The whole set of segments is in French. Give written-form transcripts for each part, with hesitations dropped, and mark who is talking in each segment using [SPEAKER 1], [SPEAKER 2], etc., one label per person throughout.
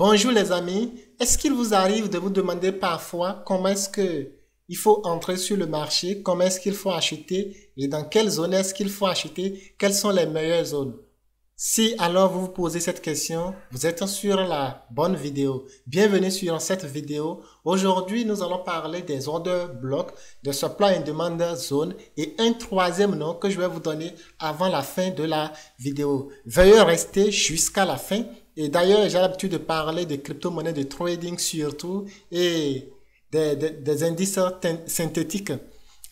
[SPEAKER 1] Bonjour les amis, est-ce qu'il vous arrive de vous demander parfois comment est-ce que il faut entrer sur le marché, comment est-ce qu'il faut acheter et dans quelle zone est-ce qu'il faut acheter, quelles sont les meilleures zones? Si alors vous vous posez cette question, vous êtes sur la bonne vidéo. Bienvenue sur cette vidéo. Aujourd'hui, nous allons parler des order blocks, de supply and demand zone et un troisième nom que je vais vous donner avant la fin de la vidéo. Veuillez rester jusqu'à la fin. Et d'ailleurs, j'ai l'habitude de parler de crypto-monnaies, de trading surtout et des indices synthétiques.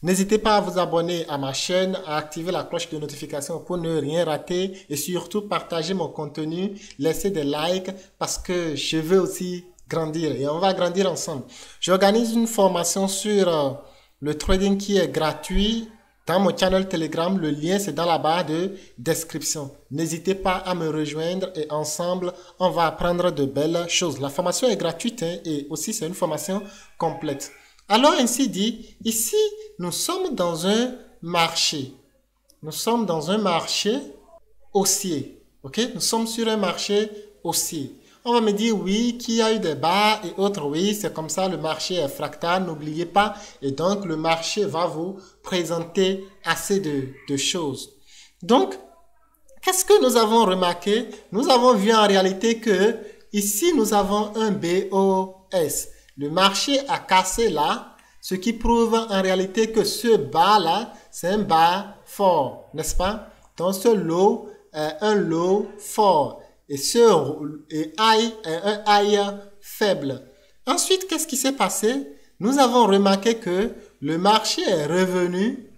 [SPEAKER 1] N'hésitez pas à vous abonner à ma chaîne, à activer la cloche de notification pour ne rien rater et surtout partager mon contenu, laisser des likes parce que je veux aussi grandir et on va grandir ensemble. J'organise une formation sur le trading qui est gratuit dans mon channel Telegram. Le lien c'est dans la barre de description. N'hésitez pas à me rejoindre et ensemble on va apprendre de belles choses. La formation est gratuite et aussi c'est une formation complète. Alors ainsi dit, ici, nous sommes dans un marché. Nous sommes dans un marché haussier. Ok? Nous sommes sur un marché haussier. On va me dire oui, qu'il y a eu des bas et autres. Oui, c'est comme ça, le marché est fractal, n'oubliez pas. Et donc, le marché va vous présenter assez de choses. Donc, qu'est-ce que nous avons remarqué? Nous avons vu en réalité que ici, nous avons un BOS. Le marché a cassé là, ce qui prouve en réalité que ce bas-là, c'est un bas fort, n'est-ce pas? Donc, ce low est un low fort et ce high est un high faible. Ensuite, qu'est-ce qui s'est passé? Nous avons remarqué que le marché est revenu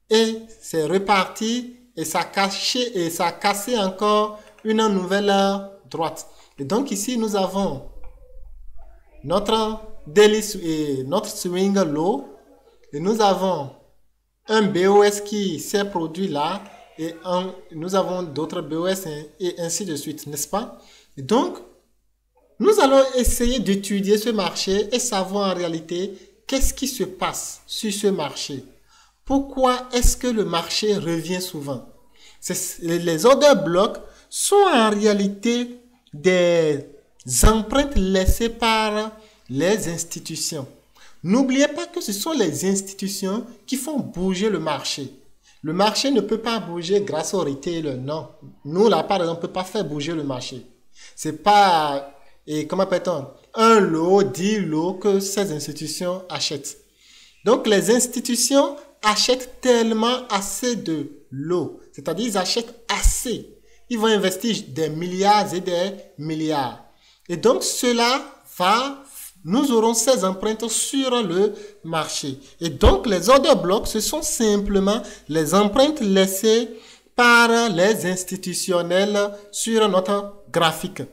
[SPEAKER 1] et c'est reparti et ça a cassé encore une nouvelle droite. Et donc, ici, nous avons notre daily et notre swing low et nous avons un BOS qui s'est produit là et nous avons d'autres BOS et ainsi de suite, n'est-ce pas? Et donc, nous allons essayer d'étudier ce marché et savoir en réalité qu'est-ce qui se passe sur ce marché. Pourquoi est-ce que le marché revient souvent? Les order blocks sont en réalité des empreintes laissées par les institutions. N'oubliez pas que ce sont les institutions qui font bouger le marché. Le marché ne peut pas bouger grâce au retail, non. Nous, là, par exemple, on ne peut pas faire bouger le marché. C'est pas, comment appelle-t-on, un lot, 10 lots que ces institutions achètent. Donc, les institutions achètent tellement assez de lots. C'est-à-dire, ils achètent assez. Ils vont investir des milliards et des milliards. Et donc, nous aurons ces empreintes sur le marché. Et donc, les order blocks, ce sont simplement les empreintes laissées par les institutionnels sur notre graphique.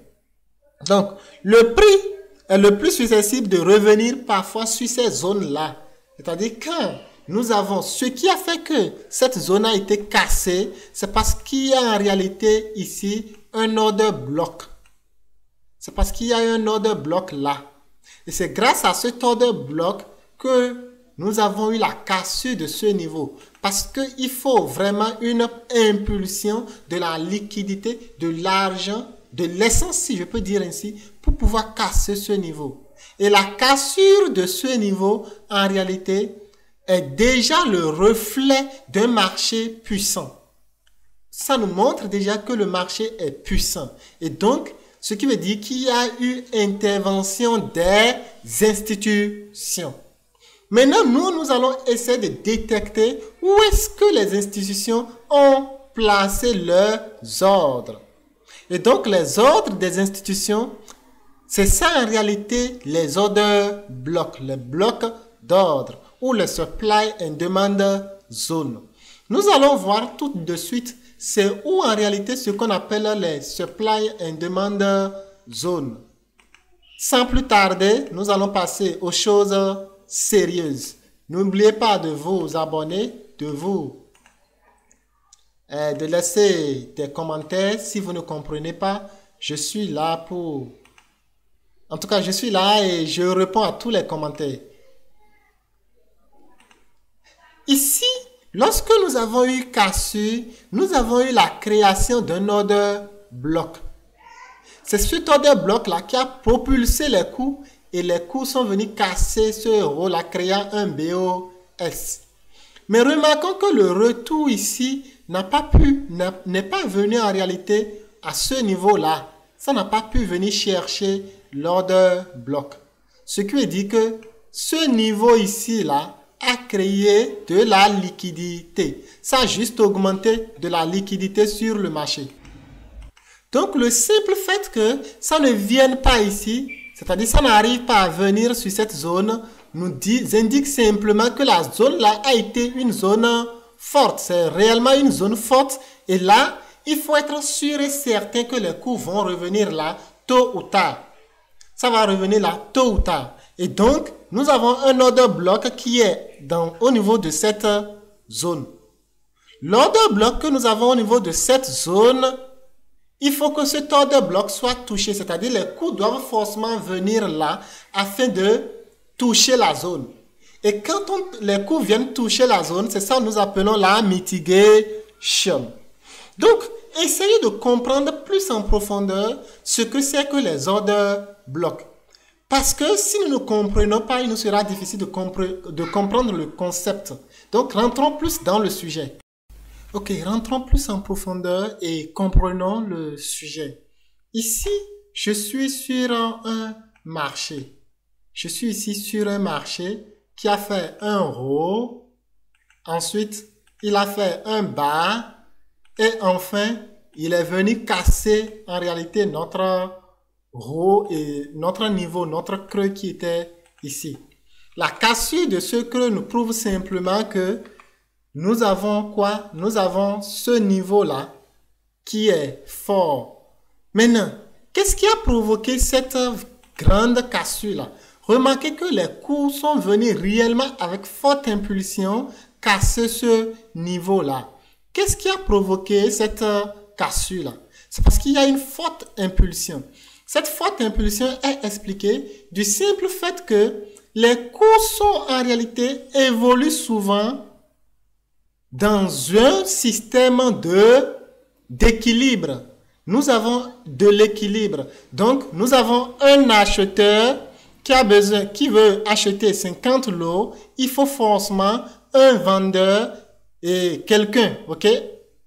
[SPEAKER 1] Donc, le prix est le plus susceptible de revenir parfois sur ces zones-là. C'est-à-dire quand nous avons ce qui a fait que cette zone a été cassée, c'est parce qu'il y a en réalité ici un order block. C'est parce qu'il y a un order block là. Et c'est grâce à cet order block que nous avons eu la cassure de ce niveau. Parce qu'il faut vraiment une impulsion de la liquidité, de l'argent, de l'essence, si je peux dire ainsi, pour pouvoir casser ce niveau. Et la cassure de ce niveau, en réalité, est déjà le reflet d'un marché puissant. Ça nous montre déjà que le marché est puissant. Et donc, ce qui veut dire qu'il y a eu intervention des institutions. Maintenant, nous allons essayer de détecter où est-ce que les institutions ont placé leurs ordres. Et donc, les ordres des institutions, c'est ça en réalité les order blocks, les blocs d'ordre ou les supply and demand zones. Nous allons voir tout de suite c'est où en réalité ce qu'on appelle les supply and demand zones. Sans plus tarder, nous allons passer aux choses sérieuses. N'oubliez pas de vous abonner, de laisser des commentaires si vous ne comprenez pas. Je suis là pour... En tout cas, je suis là et je réponds à tous les commentaires. Ici, lorsque nous avons eu cassure, nous avons eu la création d'un order block. C'est cet order block là qui a propulsé les coûts et les coûts sont venus casser ce euro là, créant un BOS. Mais remarquons que le retour ici n'est pas venu en réalité à ce niveau-là. Ça n'a pas pu venir chercher l'order block. Ce qui veut dire que ce niveau ici-là a créé de la liquidité. Ça a juste augmenté de la liquidité sur le marché. Donc, le simple fait que ça ne vienne pas ici, c'est-à-dire ça n'arrive pas à venir sur cette zone, nous indique simplement que la zone-là a été une zone forte. C'est réellement une zone forte. Et là, il faut être sûr et certain que les coûts vont revenir là tôt ou tard. Ça va revenir là tôt ou tard. Et donc, nous avons un order block qui est au niveau de cette zone. L'order block que nous avons au niveau de cette zone, il faut que cet order block soit touché. C'est-à-dire les coûts doivent forcément venir là afin de toucher la zone. Et quand les coûts viennent toucher la zone, c'est ça que nous appelons la mitigation. Donc, essayez de comprendre plus en profondeur ce que c'est que les order blocks. Parce que si nous ne comprenons pas, il nous sera difficile de comprendre le concept. Donc, rentrons plus dans le sujet. Ok, rentrons plus en profondeur et comprenons le sujet. Ici, je suis sur un marché. Je suis ici sur un marché qui a fait un haut. Ensuite, il a fait un bas. Et enfin, il est venu casser en réalité notre haut et notre niveau, notre creux qui était ici. La cassure de ce creux nous prouve simplement que nous avons quoi? Nous avons ce niveau-là qui est fort. Maintenant, qu'est-ce qui a provoqué cette grande cassure-là? Remarquez que les cours sont venus réellement avec forte impulsion casser ce niveau-là. Qu'est-ce qui a provoqué cette cassure-là? C'est parce qu'il y a une forte impulsion. Cette forte impulsion est expliquée du simple fait que les cours sont en réalité évoluent souvent dans un système d'équilibre. Nous avons de l'équilibre. Donc, nous avons un acheteur qui veut acheter 50 lots. Il faut forcément un vendeur et quelqu'un, ok,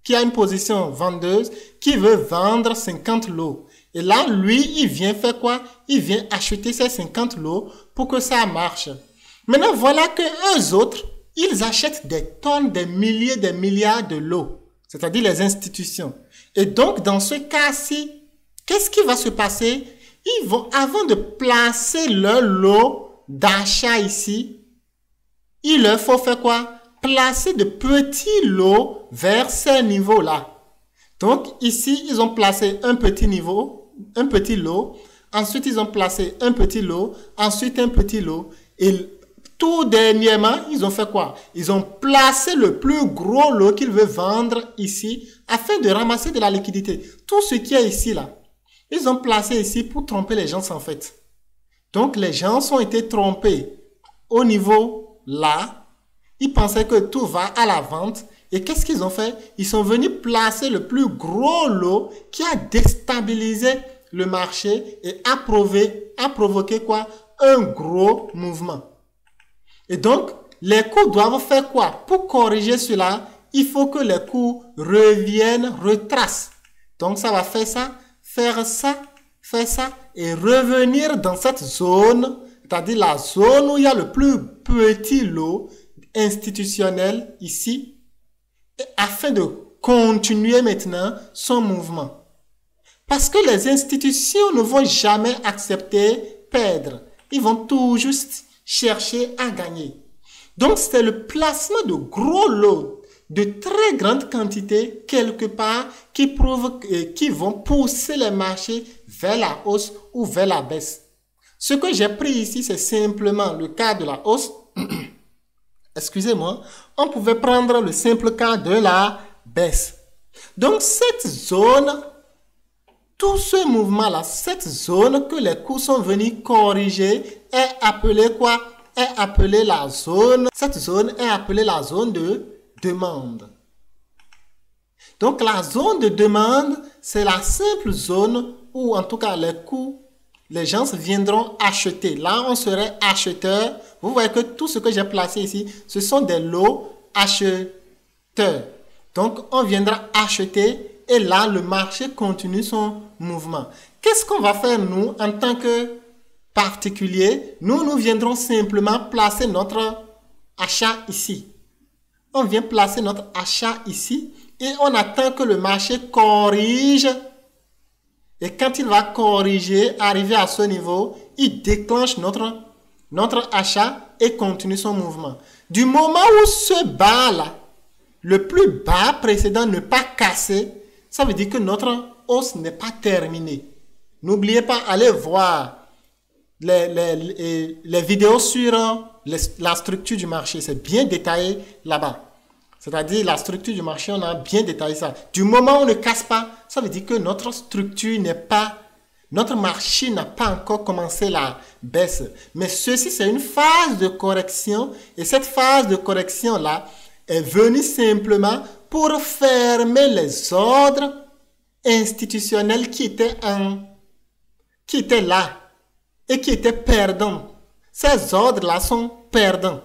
[SPEAKER 1] qui a une position vendeuse, qui veut vendre 50 lots. Et là, lui, il vient faire quoi? Il vient acheter ces 50 lots pour que ça marche. Maintenant, voilà que eux autres, ils achètent des tonnes, des milliers, des milliards de lots. C'est-à-dire les institutions. Et donc, dans ce cas-ci, qu'est-ce qui va se passer? Ils vont, avant de placer leur lot d'achat ici, il leur faut faire quoi? Placer de petits lots vers ces niveaux-là. Donc, ici, ils ont placé un petit niveau, un petit lot. Ensuite, ils ont placé un petit lot. Ensuite, un petit lot. Et tout dernièrement, ils ont fait quoi? Ils ont placé le plus gros lot qu'ils veulent vendre ici afin de ramasser de la liquidité. Tout ce qui est ici, là, ils ont placé ici pour tromper les gens, en fait. Donc, les gens ont été trompés au niveau là. Ils pensaient que tout va à la vente. Et qu'est-ce qu'ils ont fait? Ils sont venus placer le plus gros lot qui a déstabilisé le marché et a provoqué quoi? Un gros mouvement. Et donc, les cours doivent faire quoi? Pour corriger cela, il faut que les cours reviennent, retracent. Donc, ça va faire ça et revenir dans cette zone, c'est-à-dire la zone où il y a le plus petit lot institutionnel ici, afin de continuer maintenant son mouvement. Parce que les institutions ne vont jamais accepter perdre. Ils vont tout juste chercher à gagner. Donc, c'est le placement de gros lots de très grande quantité quelque part qui vont pousser les marchés vers la hausse ou vers la baisse. Ce que j'ai pris ici, c'est simplement le cas de la hausse. Excusez-moi, on pouvait prendre le simple cas de la baisse. Donc, cette zone, tout ce mouvement-là, cette zone que les cours sont venus corriger est appelée quoi? Est appelée la zone. Cette zone est appelée la zone de demande. Donc, la zone de demande, c'est la simple zone ou en tout cas les coûts, les gens viendront acheter. Là, on serait acheteur. Vous voyez que tout ce que j'ai placé ici, ce sont des lots acheteurs. Donc, on viendra acheter et là, le marché continue son mouvement. Qu'est-ce qu'on va faire, nous, en tant que particulier? Nous viendrons simplement placer notre achat ici. On vient placer notre achat ici et on attend que le marché corrige. Et quand il va corriger, arriver à ce niveau, il déclenche notre achat et continue son mouvement. Du moment où ce bas là, le plus bas précédent n'est pas cassé, ça veut dire que notre hausse n'est pas terminée. N'oubliez pas, allez voir les vidéos sur la structure du marché. C'est bien détaillé là-bas. C'est-à-dire la structure du marché, on a bien détaillé ça. Du moment où on ne casse pas, ça veut dire que notre structure n'est pas, notre marché n'a pas encore commencé la baisse. Mais ceci, c'est une phase de correction. Et cette phase de correction-là est venue simplement pour fermer les ordres institutionnels qui étaient là et qui étaient perdants. Ces ordres-là sont perdants.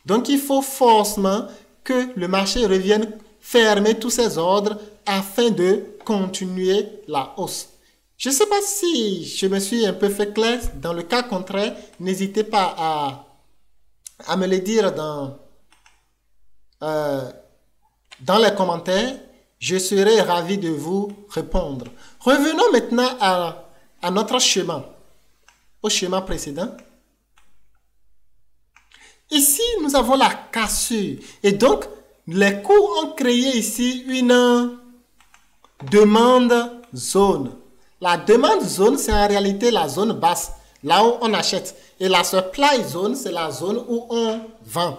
[SPEAKER 1] Donc, il faut forcément que le marché revienne fermer tous ces ordres afin de continuer la hausse. Je ne sais pas si je me suis un peu fait clair. Dans le cas contraire, n'hésitez pas à me le dire dans les commentaires. Je serai ravi de vous répondre. Revenons maintenant à notre schéma, au schéma précédent. Ici, nous avons la cassure. Et donc, les coûts ont créé ici une demande zone. La demande zone, c'est en réalité la zone basse, là où on achète. Et la supply zone, c'est la zone où on vend.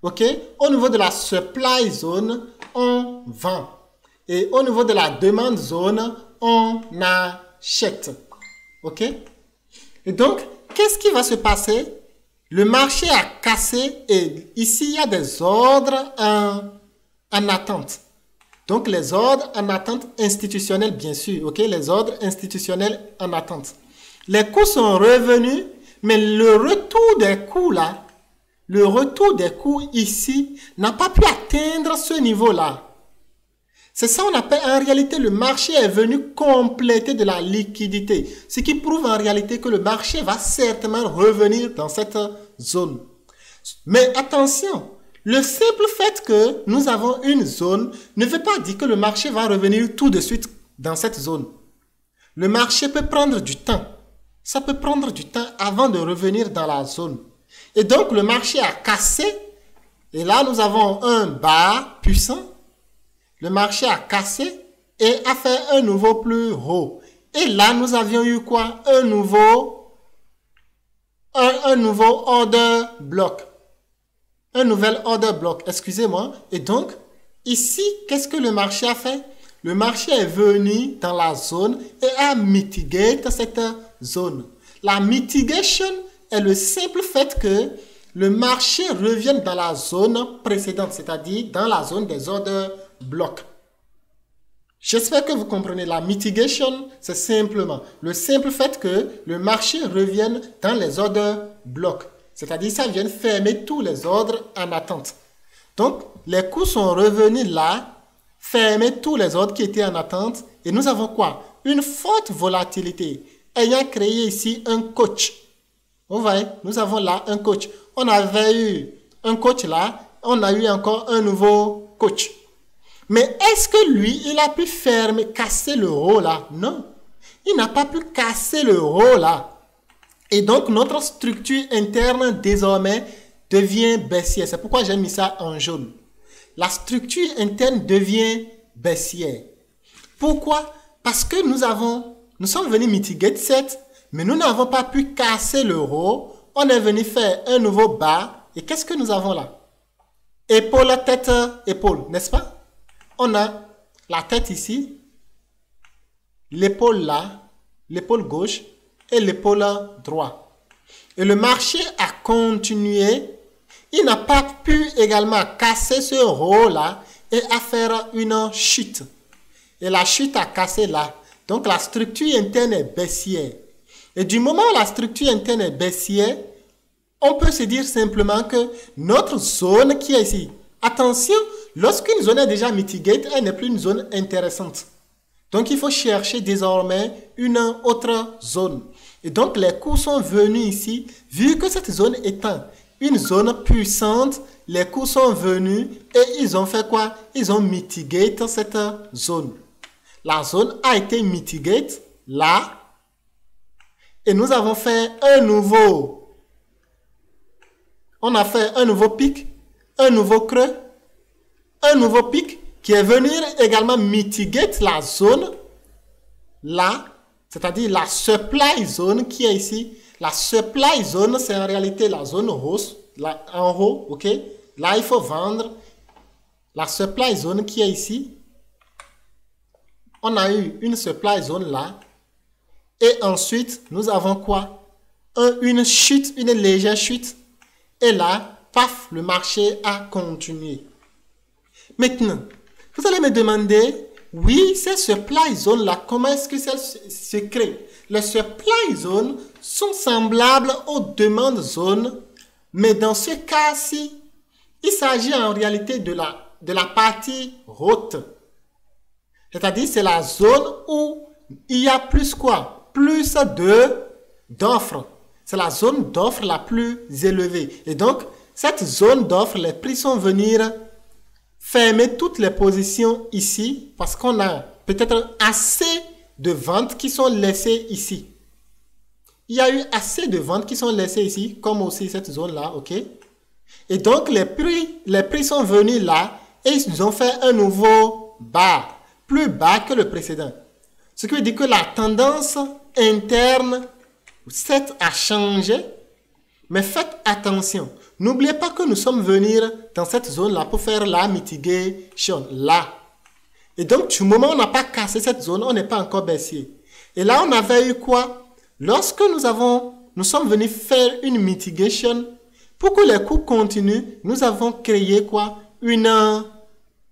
[SPEAKER 1] OK? Au niveau de la supply zone, on vend. Et au niveau de la demande zone, on achète. OK? Et donc, qu'est-ce qui va se passer? Le marché a cassé et ici, il y a des ordres en attente. Donc, les ordres en attente institutionnels, bien sûr. OK? Les ordres institutionnels en attente. Les coûts sont revenus, mais le retour des coûts là, le retour des coûts ici n'a pas pu atteindre ce niveau-là. C'est ça qu'on appelle, en réalité, le marché est venu compléter de la liquidité. Ce qui prouve en réalité que le marché va certainement revenir dans cette zone. Mais attention, le simple fait que nous avons une zone ne veut pas dire que le marché va revenir tout de suite dans cette zone. Le marché peut prendre du temps. Ça peut prendre du temps avant de revenir dans la zone. Et donc, le marché a cassé. Et là, nous avons un bas puissant. Le marché a cassé et a fait un nouveau plus haut. Et là, nous avions eu quoi? Un nouveau order block. Un nouvel order block, excusez-moi. Et donc, ici, qu'est-ce que le marché a fait? Le marché est venu dans la zone et a mitigé cette zone. La mitigation est le simple fait que le marché revienne dans la zone précédente, c'est-à-dire dans la zone des order blocs. J'espère que vous comprenez. La mitigation, c'est simplement le simple fait que le marché revienne dans les ordres blocs. C'est-à-dire ça vient fermer tous les ordres en attente. Donc, les coûts sont revenus là, fermer tous les ordres qui étaient en attente. Et nous avons quoi? Une forte volatilité ayant créé ici un coach. Vous voyez, nous avons là un coach. On avait eu un coach là, on a eu encore un nouveau coach. Mais est-ce que lui, il a pu casser le haut là? Non. Il n'a pas pu casser le haut là. Et donc, notre structure interne, désormais, devient baissière. C'est pourquoi j'ai mis ça en jaune. La structure interne devient baissière. Pourquoi? Parce que nous sommes venus mitiguer cette, mais nous n'avons pas pu casser le haut. On est venu faire un nouveau bas. Et qu'est-ce que nous avons là? Épaule, tête, épaule, n'est-ce pas? On a la tête ici, l'épaule là, l'épaule gauche et l'épaule droite. Et le marché a continué. Il n'a pas pu également casser ce haut là et à faire une chute. Et la chute a cassé là. Donc la structure interne est baissière. Et du moment où la structure interne est baissière, on peut se dire simplement que notre zone qui est ici, attention, lorsqu'une zone est déjà mitigate, elle n'est plus une zone intéressante. Donc il faut chercher désormais une autre zone. Et donc les cours sont venus ici, vu que cette zone étant une zone puissante, les cours sont venus et ils ont fait quoi? Ils ont mitigate cette zone. La zone a été mitigate là. Et nous avons fait on a fait un nouveau pic, un nouveau creux, un nouveau pic qui est venu également mitigate la zone là, c'est-à-dire la supply zone qui est ici. La supply zone, c'est en réalité la zone rose, là, en haut, ok? Là, il faut vendre. La supply zone qui est ici. On a eu une supply zone là. Et ensuite, nous avons quoi? Une chute, une légère chute. Et là, paf, le marché a continué. Maintenant, vous allez me demander, oui, ces supply zones-là, comment est-ce que ça se crée? Les supply zones sont semblables aux demandes zones, mais dans ce cas-ci, il s'agit en réalité de la partie haute. C'est-à-dire, c'est la zone où il y a plus quoi? Plus d'offres. C'est la zone d'offres la plus élevée. Et donc, cette zone d'offres, les prix sont venus fermer toutes les positions ici parce qu'on a peut-être assez de ventes qui sont laissées ici. Il y a eu assez de ventes qui sont laissées ici, comme aussi cette zone-là, ok? Et donc, les prix sont venus là et ils ont fait un nouveau bas, plus bas que le précédent. Ce qui veut dire que la tendance interne, certes, a changé, mais faites attention. N'oubliez pas que nous sommes venus dans cette zone-là pour faire la mitigation, là. Et donc, du moment où on n'a pas cassé cette zone, on n'est pas encore baissier. Et là, on avait eu quoi? Lorsque nous sommes venus faire une mitigation, pour que les coûts continuent, nous avons créé quoi? Une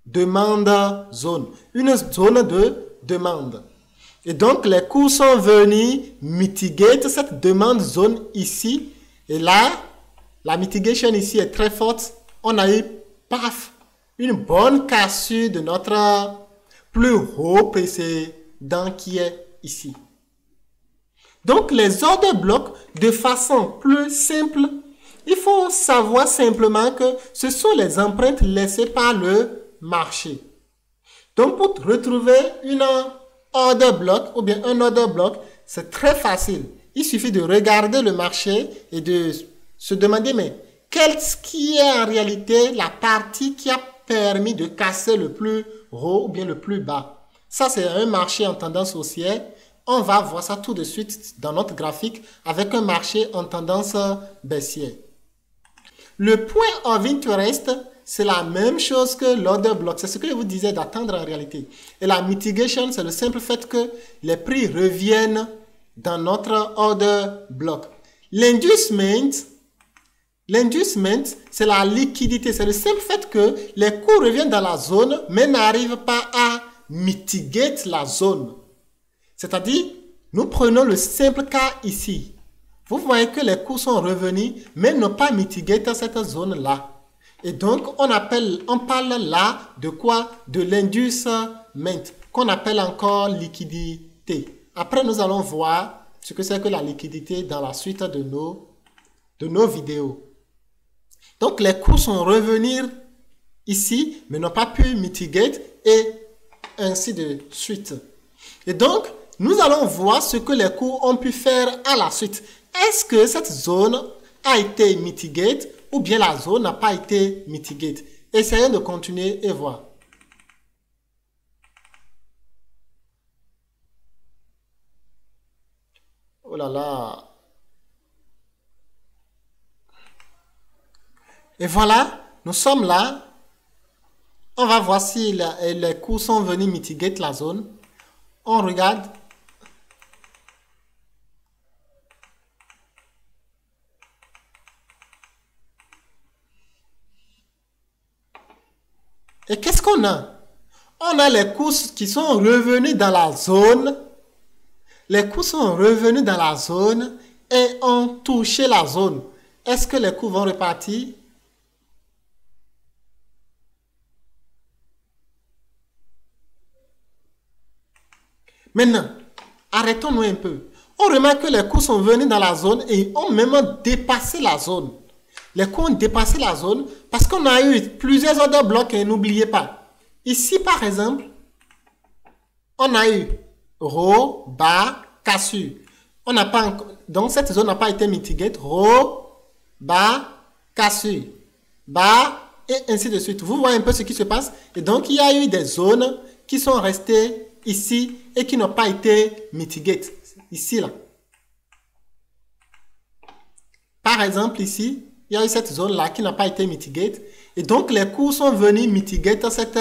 [SPEAKER 1] demande zone. Une zone de demande. Et donc, les coûts sont venus mitiguer cette demande zone ici. Et là, la mitigation ici est très forte. On a eu, paf, une bonne cassure de notre plus haut précédent qui est ici. Donc, les order blocks, de façon plus simple, il faut savoir simplement que ce sont les empreintes laissées par le marché. Donc, pour retrouver une order block ou bien un order block, c'est très facile. Il suffit de regarder le marché et de se demander, mais qu'est-ce qui est en réalité la partie qui a permis de casser le plus haut ou bien le plus bas? Ça, c'est un marché en tendance haussière. On va voir ça tout de suite dans notre graphique avec un marché en tendance baissière. Le point of interest, c'est la même chose que l'order block. C'est ce que je vous disais d'attendre en réalité. Et la mitigation, c'est le simple fait que les prix reviennent dans notre order block. L'inducement, c'est la liquidité. C'est le simple fait que les coûts reviennent dans la zone, mais n'arrivent pas à mitiguer la zone. C'est-à-dire, nous prenons le simple cas ici. Vous voyez que les coûts sont revenus, mais n'ont pas mitigué cette zone-là. Et donc, on parle là de quoi? De l'inducement, qu'on appelle encore liquidité. Après, nous allons voir ce que c'est que la liquidité dans la suite de nos vidéos. Donc, les coûts sont revenus ici, mais n'ont pas pu mitiguer et ainsi de suite. Et donc, nous allons voir ce que les coûts ont pu faire à la suite. Est-ce que cette zone a été mitiguée ou bien la zone n'a pas été mitiguée? Essayons de continuer et voir. Oh là là. Et voilà, nous sommes là. On va voir si les coûts sont venus mitiguer la zone. On regarde. Et qu'est-ce qu'on a? On a les coûts qui sont revenus dans la zone Les coûts sont revenus dans la zone et ont touché la zone. Est-ce que les coûts vont repartir? Maintenant, arrêtons-nous un peu. On remarque que les coûts sont venus dans la zone et ont même dépassé la zone. Les coûts ont dépassé la zone parce qu'on a eu plusieurs autres blocs et n'oubliez pas. Ici, par exemple, on a eu rho, bas, cassure. On n'a pas encore, donc cette zone n'a pas été mitigate. Rho, bas, cassure, bas, et ainsi de suite. Vous voyez un peu ce qui se passe. Et donc, il y a eu des zones qui sont restées ici et qui n'ont pas été mitigate. Ici, là. Par exemple, ici, il y a eu cette zone-là qui n'a pas été mitigate. Et donc, les cours sont venus mitigate cette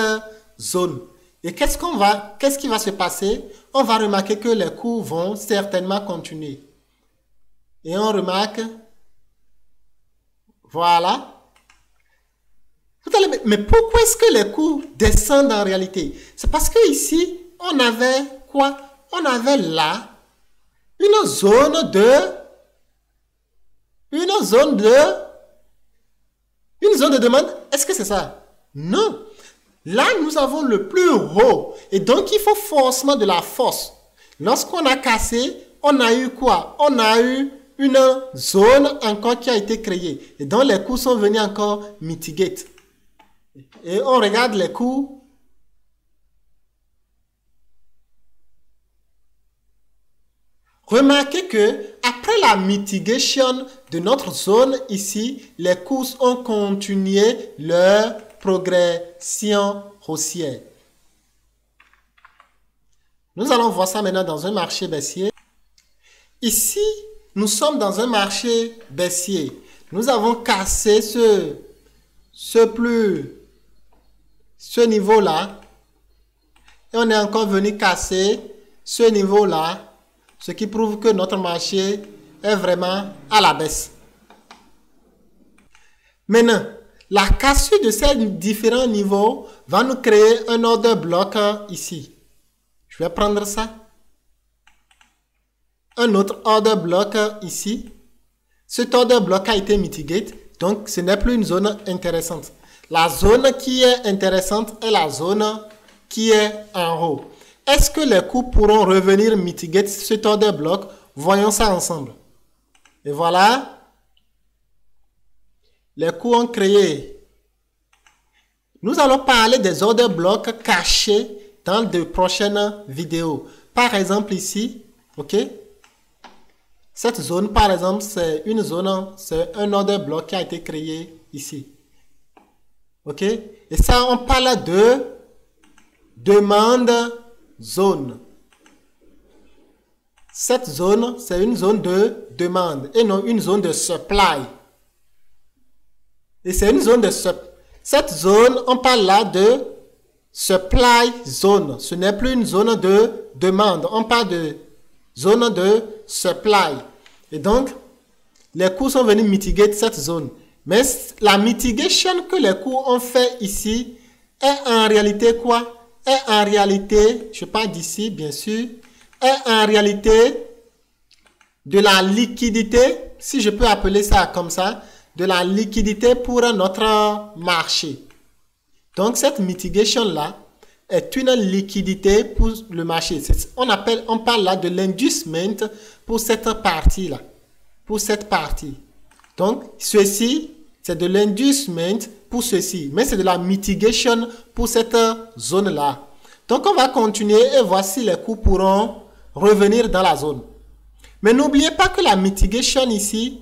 [SPEAKER 1] zone. Et qu'est-ce qui va se passer? On va remarquer que les cours vont certainement continuer. Et on remarque, voilà. Vous allez, mais pourquoi est-ce que les cours descendent en réalité? C'est parce que ici, on avait quoi? On avait là une zone de demande. Est-ce que c'est ça? Non. Là, nous avons le plus haut. Et donc, il faut forcément de la force. Lorsqu'on a cassé, on a eu quoi? On a eu une zone encore qui a été créée. Et donc, les coûts sont venus encore mitigate. Et on regarde les coûts. Remarquez que après la mitigation de notre zone ici, les coûts ont continué leur progression haussière. Nous allons voir ça maintenant dans un marché baissier. Ici, nous sommes dans un marché baissier. Nous avons cassé ce niveau-là. Et on est encore venu casser ce niveau-là. Ce qui prouve que notre marché est vraiment à la baisse. Maintenant, la cassure de ces différents niveaux va nous créer un order block ici. Je vais prendre ça. Un autre order block ici. Cet order block a été mitigate, donc ce n'est plus une zone intéressante. La zone qui est intéressante est la zone qui est en haut. Est-ce que les coûts pourront revenir mitigate cet order block? Voyons ça ensemble. Et voilà. Les coûts ont créé. Nous allons parler des order blocks cachés dans de prochaines vidéos. Par exemple ici, ok? Cette zone, par exemple, c'est une zone, c'est un order block qui a été créé ici. Ok? Et ça, on parle de demande zone. Cette zone, c'est une zone de demande et non une zone de supply. Et c'est une zone de cette zone, on parle là de supply zone. Ce n'est plus une zone de demande. On parle de zone de supply. Et donc, les coûts sont venus mitiguer cette zone. Mais la mitigation que les coûts ont fait ici est en réalité quoi? Est en réalité, je parle d'ici bien sûr, est en réalité de la liquidité, si je peux appeler ça comme ça, de la liquidité pour notre marché. Donc cette mitigation-là est une liquidité pour le marché. On parle là de l'inducement pour cette partie-là. Pour cette partie. Donc ceci, c'est de l'inducement pour ceci. Mais c'est de la mitigation pour cette zone-là. Donc on va continuer et voici les coûts pourront revenir dans la zone. Mais n'oubliez pas que la mitigation ici,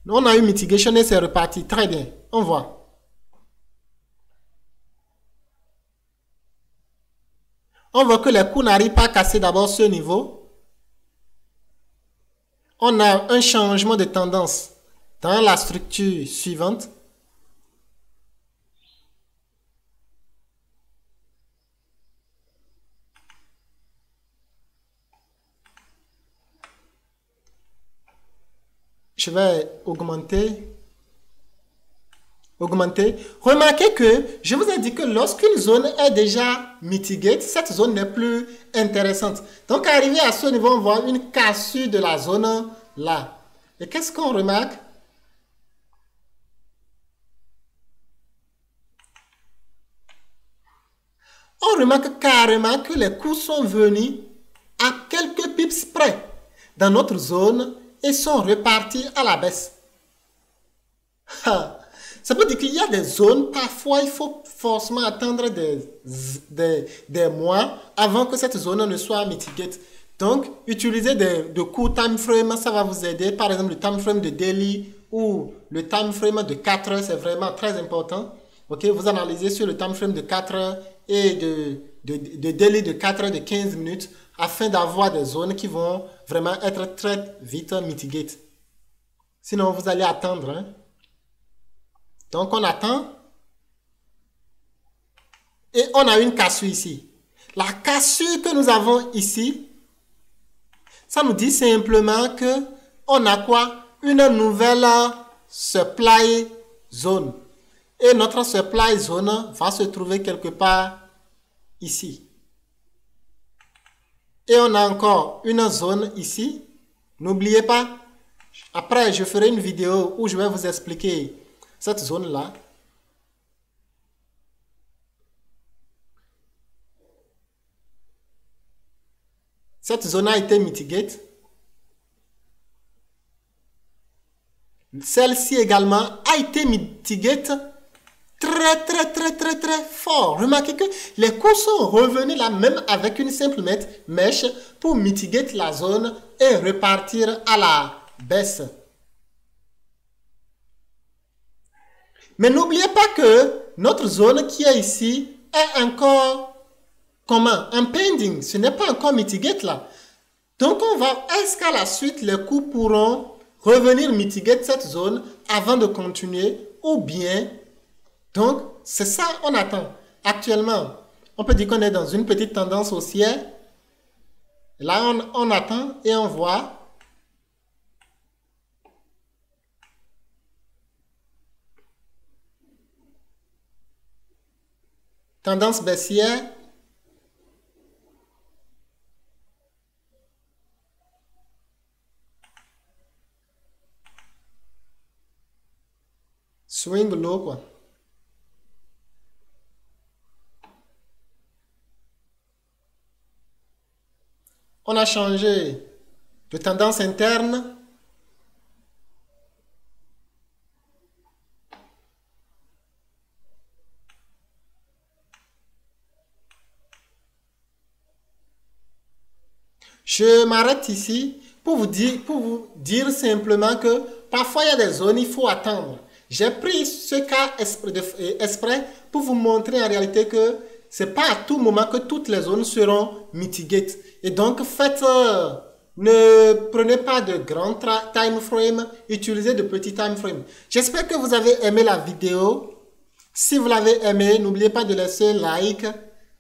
[SPEAKER 1] on a eu mitigation et c'est reparti. Très bien. On voit. On voit que les coûts n'arrivent pas à casser d'abord ce niveau. On a un changement de tendance dans la structure suivante. Je vais augmenter. augmenter. Remarquez que je vous ai dit que lorsqu'une zone est déjà mitigate, cette zone n'est plus intéressante. Donc, arrivé à ce niveau, on voit une cassure de la zone là. Et qu'est-ce qu'on remarque? On remarque carrément que les cours sont venus à quelques pips près dans notre zone et sont repartis à la baisse. Ça veut dire qu'il y a des zones, parfois il faut forcément attendre des mois avant que cette zone ne soit mitigate. Donc, utiliser de courts time frames, ça va vous aider. Par exemple, le time frame de daily ou le time frame de 4 heures, c'est vraiment très important. Ok, vous analysez sur le time frame de 4 heures et de daily de 4 heures de 15 minutes afin d'avoir des zones qui vont vraiment être très vite mitigate. Sinon, vous allez attendre. Hein. Donc, on attend. Et on a une cassure ici. La cassure que nous avons ici, ça nous dit simplement que on a quoi? Une nouvelle supply zone. Et notre supply zone va se trouver quelque part ici. Et on a encore une zone ici. N'oubliez pas, après je ferai une vidéo où je vais vous expliquer cette zone-là. Cette zone a été mitigate. Celle-ci également a été mitigate très fort. Remarquez que les cours sont revenus là même avec une simple mèche pour mitigate la zone et repartir à la baisse. Mais n'oubliez pas que notre zone qui est ici est encore comment? Un pending. Ce n'est pas encore mitigate là. Donc on va, est-ce qu'à la suite les cours pourront revenir mitigate cette zone avant de continuer ou bien, donc c'est ça on attend. Actuellement, on peut dire qu'on est dans une petite tendance haussière. Là on attend et on voit tendance baissière. Swing low quoi. On a changé de tendance interne. Je m'arrête ici pour vous dire simplement que parfois il y a des zones, il faut attendre. J'ai pris ce cas exprès pour vous montrer en réalité que c'est pas à tout moment que toutes les zones seront mitigate. Et donc, ne prenez pas de grands time frames, utilisez de petits time frames. J'espère que vous avez aimé la vidéo. Si vous l'avez aimé, n'oubliez pas de laisser un like,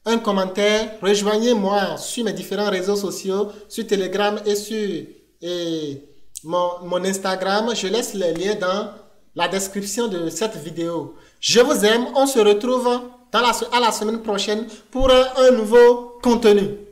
[SPEAKER 1] un commentaire. Rejoignez-moi sur mes différents réseaux sociaux, sur Telegram et sur mon Instagram. Je laisse les liens dans la description de cette vidéo. Je vous aime. On se retrouve à la semaine prochaine pour un nouveau contenu.